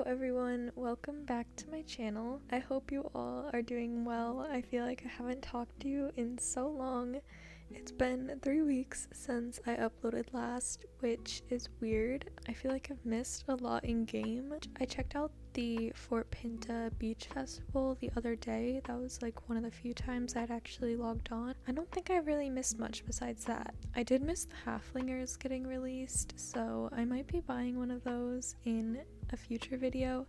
everyone, welcome back to my channel. I hope you all are doing well. I feel like I haven't talked to you in so long. It's been 3 weeks since I uploaded last, which is weird. I feel like I've missed a lot in game. I checked out the Fort Pinta Beach Festival the other day. That was like one of the few times I'd actually logged on. I don't think I really missed much besides that. I did miss the halflingers getting released, so I might be buying one of those in a future video.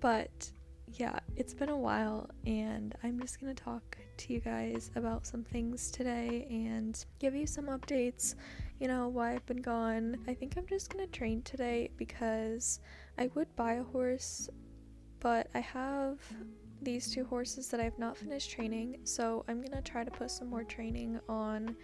But yeah, it's been a while and I'm just gonna talk to you guys about some things today and give you some updates, you know, why I've been gone. I think I'm just gonna train today because I would buy a horse, but I have these 2 horses that I've not finished training, so I'm gonna try to put some more training on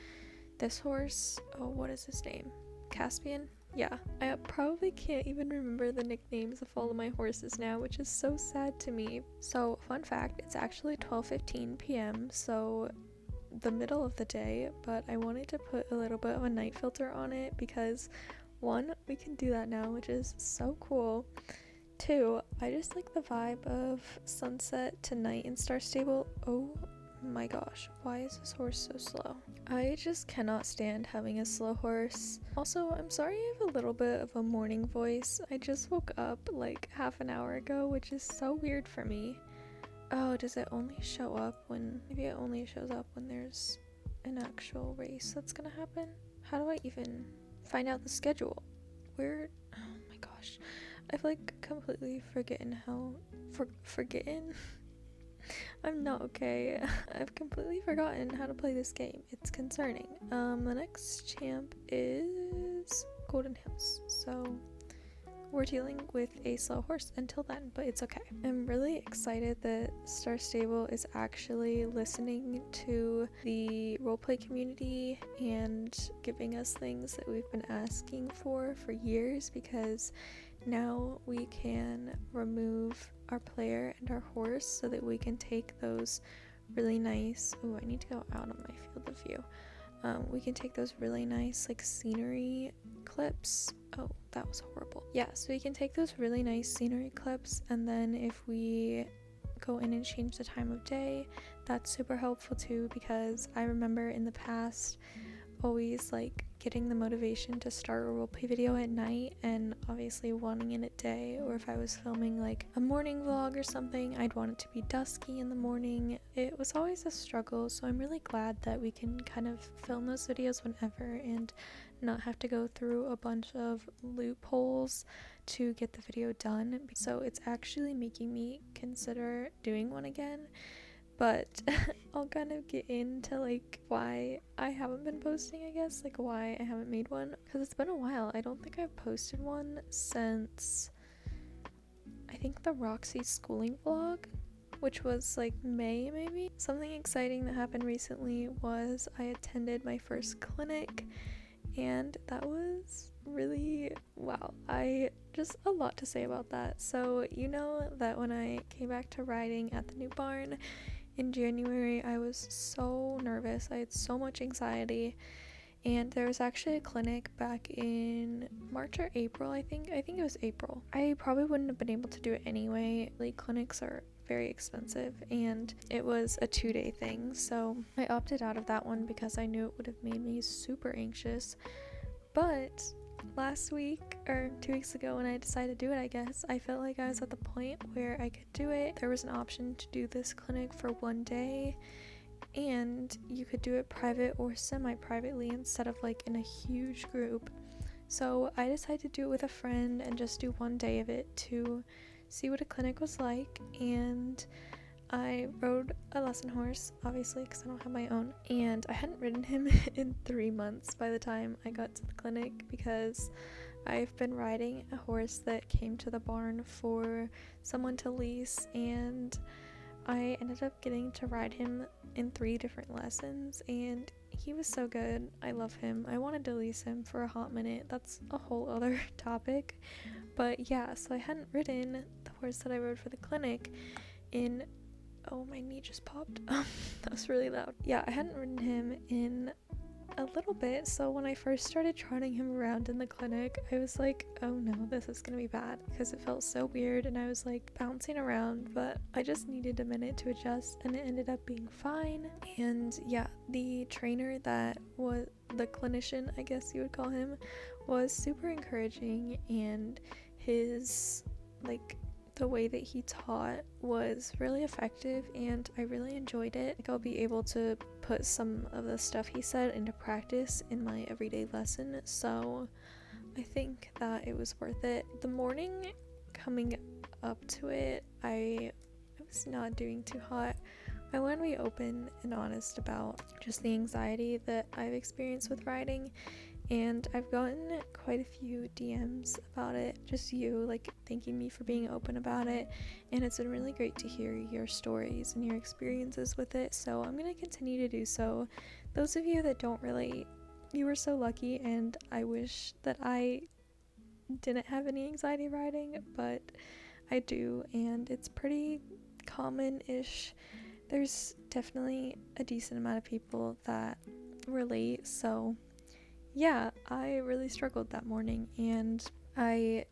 this horse. Oh, what is his name? Caspian? Yeah, I probably can't even remember the nicknames of all of my horses now, which is so sad to me. So, fun fact, it's actually 12:15 p.m., so the middle of the day, but I wanted to put a little bit of a night filter on it because 1, we can do that now, which is so cool. 2, I just like the vibe of sunset to night in Star Stable. Oh my gosh, why is this horse so slow? I just cannot stand having a slow horse. Also, I'm sorry I have a little bit of a morning voice. I just woke up like half an hour ago, which is so weird for me. Oh, does it only show up when... Maybe it only shows up when there's an actual race that's gonna happen? How do I even find out the schedule? Where... Oh my gosh. I've like completely forgotten how... Forgotten? I'm not okay. I've completely forgotten how to play this game. It's concerning. The next champ is Golden Hills, so we're dealing with a slow horse until then, but it's okay. I'm really excited that Star Stable is actually listening to the roleplay community and giving us things that we've been asking for years, because now we can remove our player and our horse so that we can take those really nice... Oh, I need to go out on my field of view. We can take those really nice like scenery clips. Oh, that was horrible. Yeah, so we can take those really nice scenery clips, and then if we go in and change the time of day, that's super helpful too, because I remember in the past always like getting the motivation to start a roleplay video at night and obviously wanting it at day, or if I was filming like a morning vlog or something, I'd want it to be dusky in the morning. It was always a struggle, so I'm really glad that we can kind of film those videos whenever and not have to go through a bunch of loopholes to get the video done. So it's actually making me consider doing one again. But I'll kind of get into like why I haven't been posting, I guess, like why I haven't made one, because it's been a while. I don't think I've posted one since I think the Roxy schooling vlog, which was like May maybe. Something exciting that happened recently was I attended my first clinic, and that was really wow. I just a lot to say about that. So you know that when I came back to riding at the new barn in January, I was so nervous. I had so much anxiety, and there was actually a clinic back in March or April, I think it was April. I probably wouldn't have been able to do it anyway. Like, clinics are very expensive, and it was a 2-day thing, so I opted out of that one because I knew it would have made me super anxious. But last week or 2 weeks ago, when I decided to do it, I guess I felt like I was at the point where I could do it. There was an option to do this clinic for 1 day, and you could do it private or semi-privately instead of like in a huge group. So I decided to do it with a friend and just do 1 day of it to see what a clinic was like. And I rode a lesson horse, obviously, because I don't have my own, and I hadn't ridden him in 3 months by the time I got to the clinic, because I've been riding a horse that came to the barn for someone to lease, and I ended up getting to ride him in 3 different lessons, and he was so good. I love him. I wanted to lease him for a hot minute. That's a whole other topic. But yeah, so I hadn't ridden the horse that I rode for the clinic in... Oh, my knee just popped. That was really loud. Yeah, I hadn't ridden him in a little bit. So when I first started trotting him around in the clinic, I was like, oh no, this is gonna be bad, because it felt so weird and I was like bouncing around, but I just needed a minute to adjust and it ended up being fine. And yeah, the trainer that was the clinician, I guess you would call him, was super encouraging, and his the way that he taught was really effective and I really enjoyed it. I'll be able to put some of the stuff he said into practice in my everyday lesson, so I think that it was worth it. The morning coming up to it, I was not doing too hot. I want to be open and honest about just the anxiety that I've experienced with riding, and I've gotten quite a few DMs about it, just you thanking me for being open about it, and it's been really great to hear your stories and your experiences with it, so I'm going to continue to do so. Those of you that don't relate, you were so lucky, and I wish that I didn't have any anxiety riding, but I do, and it's pretty common-ish. There's definitely a decent amount of people that relate, so yeah, I really struggled that morning, and I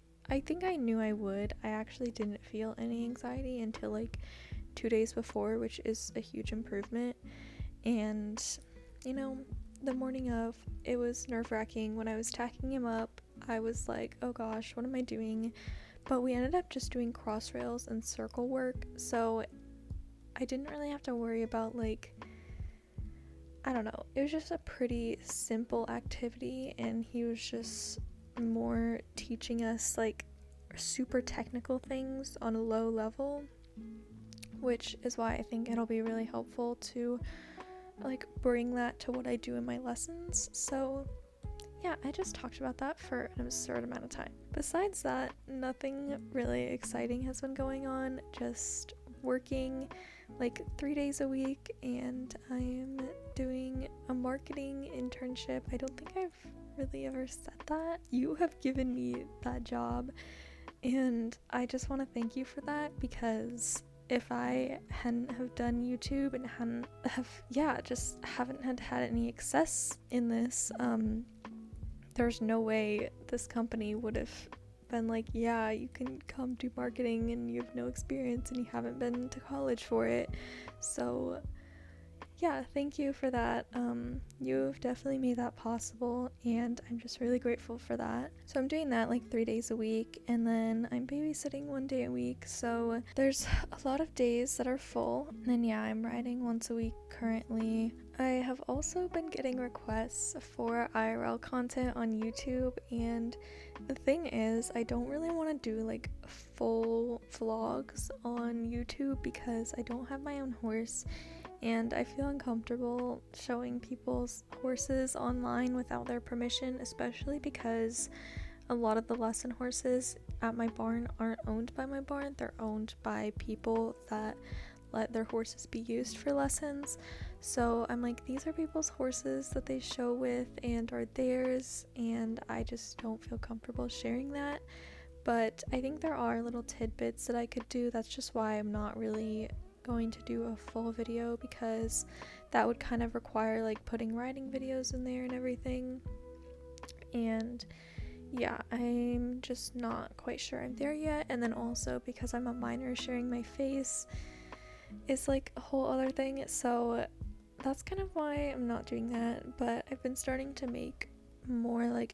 think I knew I would. I actually didn't feel any anxiety until 2 days before, which is a huge improvement. And the morning of, it was nerve-wracking. When I was tacking him up, I was like, oh gosh, what am I doing? But we ended up just doing cross rails and circle work, so I didn't really have to worry about I don't know, it was just a pretty simple activity, and he was just more teaching us super technical things on a low level, which is why I think it'll be really helpful to bring that to what I do in my lessons. So yeah, I just talked about that for an absurd amount of time. Besides that, nothing really exciting has been going on, just working 3 days a week, and I'm doing a marketing internship. I don't think I've really ever said that. You have given me that job, and I just want to thank you for that, because if I hadn't have done YouTube and haven't had any success in this, there's no way this company would have been yeah, you can come do marketing and you have no experience and you haven't been to college for it. So yeah, thank you for that. You've definitely made that possible, and I'm just really grateful for that. So I'm doing that 3 days a week, and then I'm babysitting 1 day a week, so there's a lot of days that are full. And then yeah, I'm riding once a week currently. I have also been getting requests for IRL content on YouTube, and the thing is, I don't really want to do full vlogs on YouTube because I don't have my own horse, and I feel uncomfortable showing people's horses online without their permission, especially because a lot of the lesson horses at my barn aren't owned by my barn. They're owned by people that let their horses be used for lessons. So I'm these are people's horses that they show with and are theirs, and I just don't feel comfortable sharing that. But I think there are little tidbits that I could do. That's just why I'm not really going to do a full video, because that would kind of require putting riding videos in there and everything. And yeah, I'm just not quite sure I'm there yet. And then also because I'm a minor, sharing my face is a whole other thing, so that's kind of why I'm not doing that. But I've been starting to make more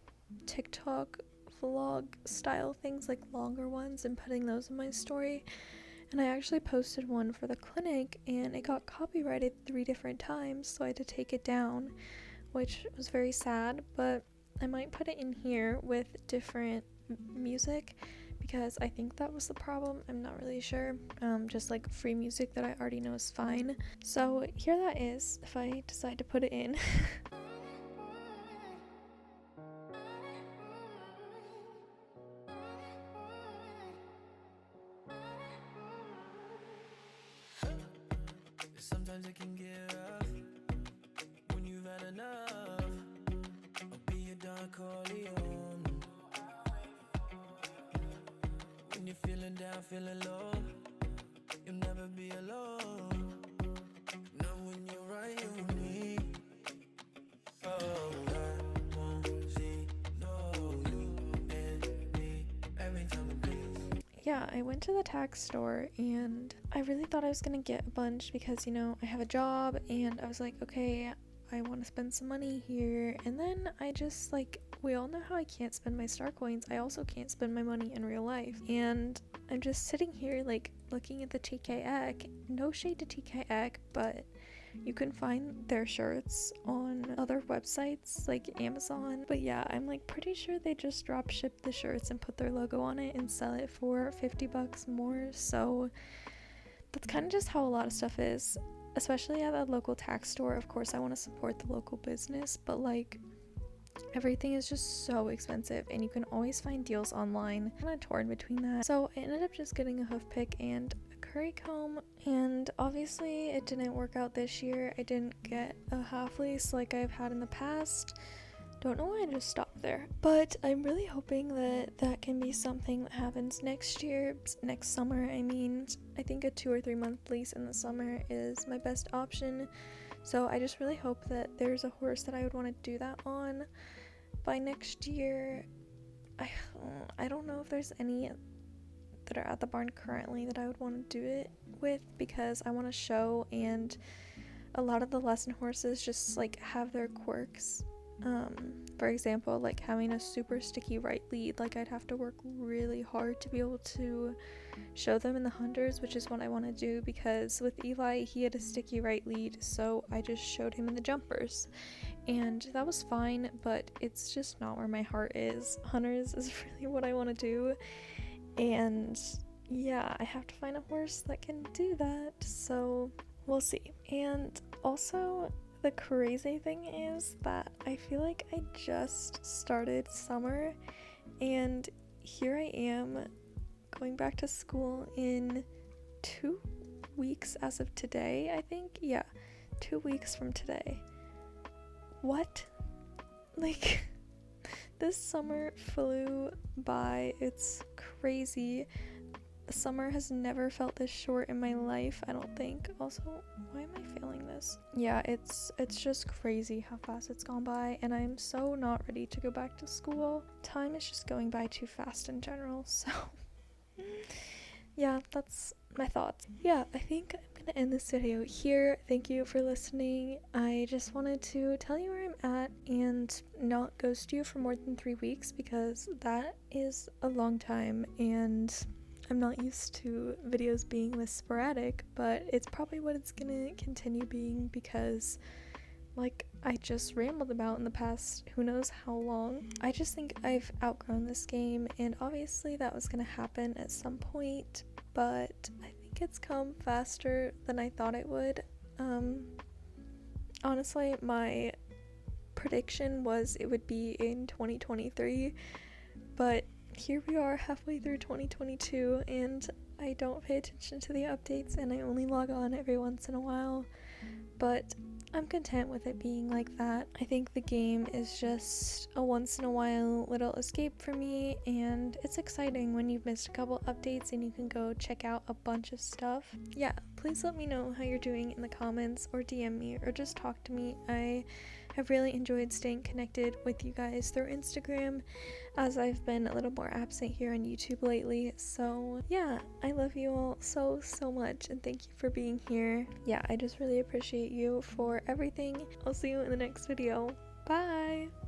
TikTok vlog style things, longer ones, and putting those in my story. And I actually posted one for the clinic, and it got copyrighted 3 different times, so I had to take it down, which was very sad. But I might put it in here with different music, because I think that was the problem. I'm not really sure. Just free music that I already know is fine. So here that is, if I decide to put it in. Sometimes it can get rough when you've had enough. I'll be your Don Corleone when you're feeling down, feeling low. You'll never be alone. Know when you're right, you need. Oh. yeah, I went to the tax store and I really thought I was gonna get a bunch because, you know, I have a job, and I was like, okay, I want to spend some money here. And then I just, like, we all know how I can't spend my star coins. I also can't spend my money in real life. And I'm just sitting here, like, looking at the 𝗃𝗃. No shade to 𝗃𝗃, but you can find their shirts on other websites like Amazon. But yeah, I'm like pretty sure they just drop ship the shirts and put their logo on it and sell it for $50 more. So that's kind of just how a lot of stuff is, especially at a local tax store. Of course I want to support the local business, but like everything is just so expensive and you can always find deals online. I'm kind of torn between that. So I ended up just getting a hoof pick and a curry comb, and obviously it didn't work out this year. I didn't get a half lace like I've had in the past. Don't know why I just stopped there, but I'm really hoping that that can be something that happens next year, next summer. I mean, I think a 2 or 3 month lease in the summer is my best option. So I just really hope that there's a horse that I would want to do that on by next year. I don't know if there's any that are at the barn currently that I would want to do it with, because I want to show, and a lot of the lesson horses just like have their quirks. For example, like having a super sticky right lead, like I'd have to work really hard to be able to show them in the hunters, which is what I want to do, because with Eli he had a sticky right lead, so I just showed him in the jumpers and that was fine, but it's just not where my heart is. Hunters is really what I want to do, and yeah, I have to find a horse that can do that, so we'll see. And also, the crazy thing is that I feel like I just started summer, and here I am going back to school in 2 weeks as of today, I think. Yeah, 2 weeks from today. What? Like, this summer flew by. It's crazy. The summer has never felt this short in my life, I don't think. Also, why am I failing this? Yeah, it's just crazy how fast it's gone by, and I'm so not ready to go back to school. Time is just going by too fast in general, so yeah, that's my thoughts. Yeah, I think I'm gonna end this video here. Thank you for listening. I just wanted to tell you where I'm at and not ghost you for more than 3 weeks, because that is a long time, and I'm not used to videos being this sporadic, but it's probably what it's gonna continue being, because like I just rambled about in the past who knows how long. I just think I've outgrown this game, and obviously that was gonna happen at some point, but I think it's come faster than I thought it would. Honestly, my prediction was it would be in 2023, but here we are halfway through 2022 and I don't pay attention to the updates, and I only log on every once in a while, but I'm content with it being like that. I think the game is just a once in a while little escape for me, and it's exciting when you've missed a couple updates and you can go check out a bunch of stuff. Yeah, please let me know how you're doing in the comments, or DM me, or just talk to me. I have really enjoyed staying connected with you guys through Instagram, as I've been a little more absent here on YouTube lately. So yeah, I love you all so much, and thank you for being here. Yeah, I just really appreciate you for everything. I'll see you in the next video. Bye!